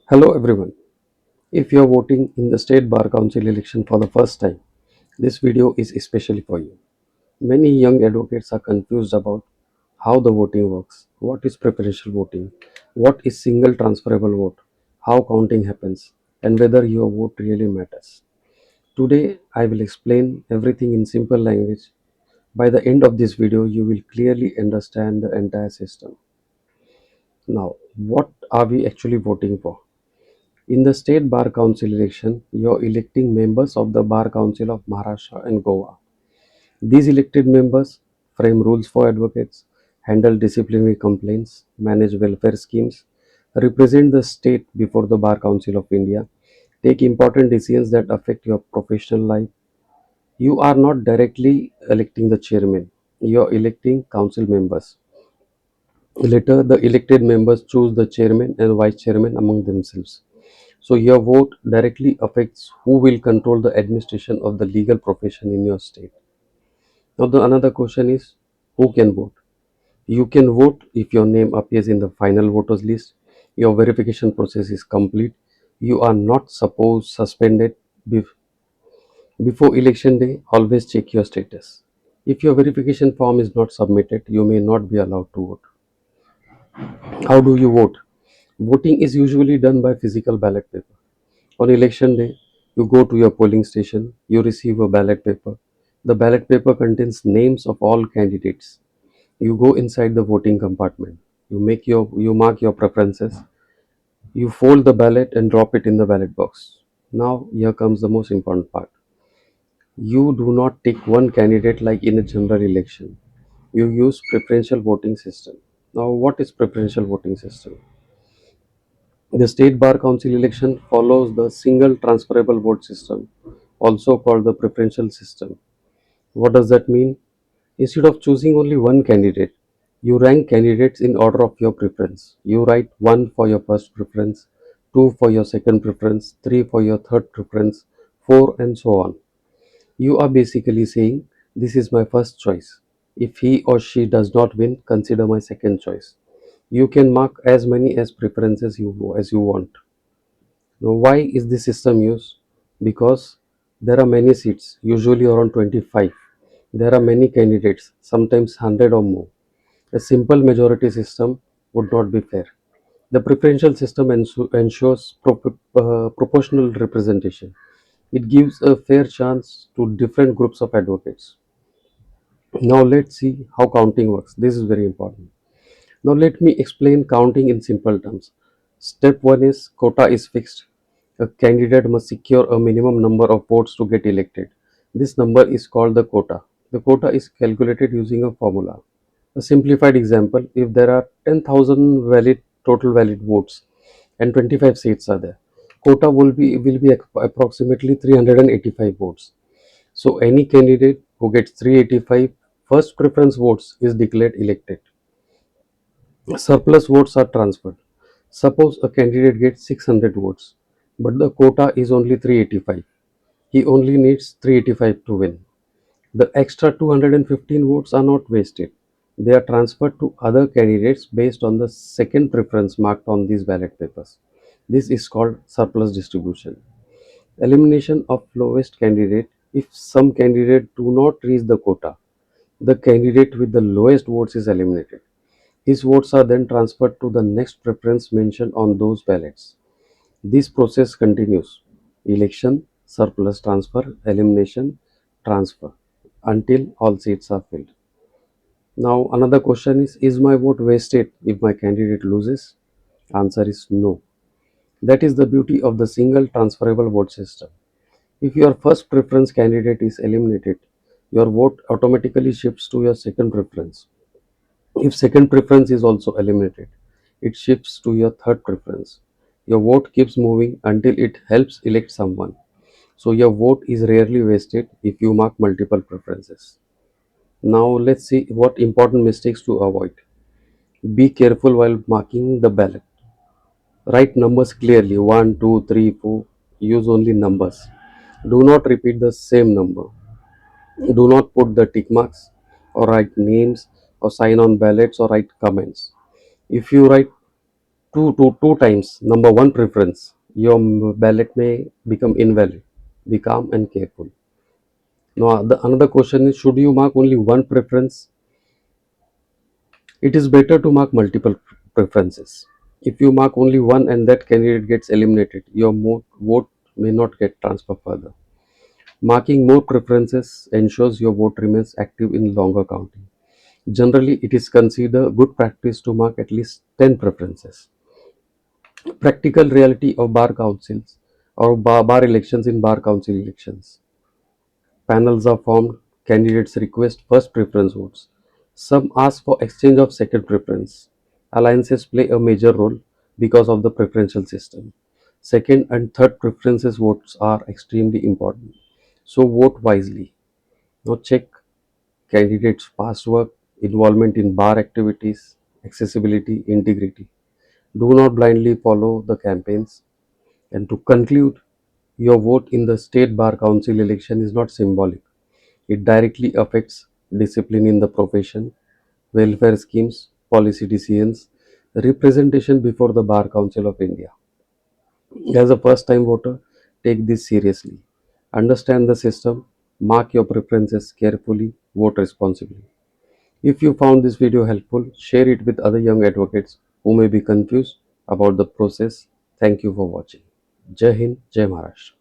Hello everyone. If you are voting in the State Bar Council election for the first time, this video is especially for you. Many young advocates are confused about how the voting works, what is preferential voting, what is single transferable vote, how counting happens, and whether your vote really matters. Today, I will explain everything in simple language. By the end of this video, you will clearly understand the entire system. Now, what are we actually voting for? In the State Bar Council election, you're electing members of the Bar Council of Maharashtra and Goa. These elected members frame rules for advocates, handle disciplinary complaints, manage welfare schemes, represent the state before the Bar Council of India, take important decisions that affect your professional life. You are not directly electing the chairman, you are electing council members. Later, the elected members choose the chairman and vice chairman among themselves. So your vote directly affects who will control the administration of the legal profession in your state. Now the another question is who can vote? You can vote if your name appears in the final voters list, your verification process is complete, you are not supposed suspended bef- before election day, always check your status. If your verification form is not submitted, you may not be allowed to vote. How do you vote? Voting is usually done by physical ballot paper. On election day, you go to your polling station, you receive a ballot paper. The ballot paper contains names of all candidates. You go inside the voting compartment. You mark your preferences. You fold the ballot and drop it in the ballot box. Now here comes the most important part. You do not take one candidate like in a general election. You use preferential voting system. Now what is preferential voting system? The State Bar Council election follows the single transferable vote system, also called the preferential system. What does that mean? Instead of choosing only one candidate, you rank candidates in order of your preference. You write 1 for your first preference, 2 for your second preference, 3 for your third preference, 4 and so on. You are basically saying, this is my first choice. If he or she does not win, consider my second choice. You can mark as many as preferences as you want. Now, why is this system used? Because there are many seats, usually around 25. There are many candidates, sometimes 100 or more. A simple majority system would not be fair. The preferential system ensures proportional representation. It gives a fair chance to different groups of advocates. Now, let's see how counting works. This is very important. Now, let me explain counting in simple terms. Step 1 is quota is fixed. A candidate must secure a minimum number of votes to get elected. This number is called the quota. The quota is calculated using a formula. A simplified example, if there are 10,000 total valid votes and 25 seats are there, quota will be approximately 385 votes. So any candidate who gets 385 first preference votes is declared elected. Surplus votes are transferred. Suppose a candidate gets 600 votes, but the quota is only 385. He only needs 385 to win. The extra 215 votes are not wasted. They are transferred to other candidates based on the second preference marked on these ballot papers. This is called surplus distribution. Elimination of lowest candidate. If some candidate do not reach the quota, the candidate with the lowest votes is eliminated. His votes are then transferred to the next preference mentioned on those ballots. This process continues: election, surplus transfer, elimination, transfer, until all seats are filled. Now, another question is my vote wasted if my candidate loses? Answer is no. That is the beauty of the single transferable vote system. If your first preference candidate is eliminated, your vote automatically shifts to your second preference. If second preference is also eliminated, it shifts to your third preference. Your vote keeps moving until it helps elect someone. So your vote is rarely wasted if you mark multiple preferences. Now let's see what important mistakes to avoid. Be careful while marking the ballot. Write numbers clearly 1, 2, 3, 4. Use only numbers. Do not repeat the same number. Do not put the tick marks or write names or sign on ballots or write comments. If you write Two times. Number one, preference. Your ballot may become invalid. Be calm and careful. Now, another question is, should you mark only one preference? It is better to mark multiple preferences. If you mark only one and that candidate gets eliminated, your vote may not get transferred further. Marking more preferences ensures your vote remains active in longer counting. Generally, it is considered good practice to mark at least 10 preferences. Practical reality of bar councils or bar elections. In bar council elections, panels are formed, candidates request first preference votes. Some ask for exchange of second preference. Alliances play a major role because of the preferential system. Second and third preferences votes are extremely important. So vote wisely. Now check candidates' past work, involvement in bar activities, accessibility, integrity. Do not blindly follow the campaigns. And to conclude, your vote in the State Bar Council election is not symbolic. It directly affects discipline in the profession, welfare schemes, policy decisions, representation before the Bar Council of India. As a first time voter, take this seriously. Understand the system, mark your preferences carefully, vote responsibly. If you found this video helpful, share it with other young advocates who may be confused about the process. Thank you for watching. Jai Hind, Jai Maharashtra.